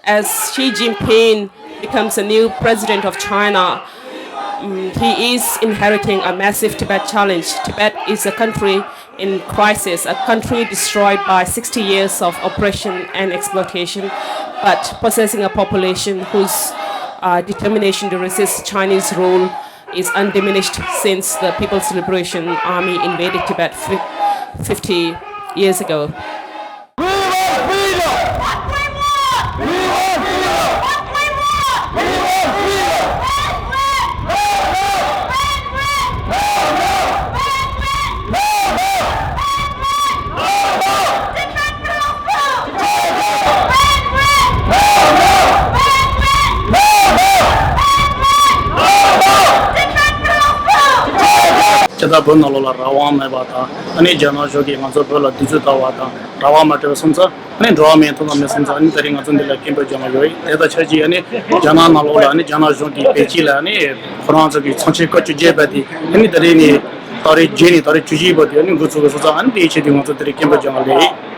as Xi Jinping becomes a new president of China, he is inheriting a massive Tibet challenge. Tibet is a country in crisis, a country destroyed by 60 years of oppression and exploitation, but possessing a population whose determination to resist Chinese rule is undiminished since the People's Liberation Army invaded Tibet 50 years ago. Chada Bunalola Rawam Mabata, any Jana Jogi, Mazopula, Digitawata, Rawama Sonsa, and Drawme to the Messenger, and the Ringas on the Kimber Jamagoi, the Chaji, any Jana Nalola, any Jana Jogi, Pechila, any France of Sanchiko Jebati, any the Rini, Tori Jenny, Tori Chujiba, the Gusu, and the Kimber Jamagoi.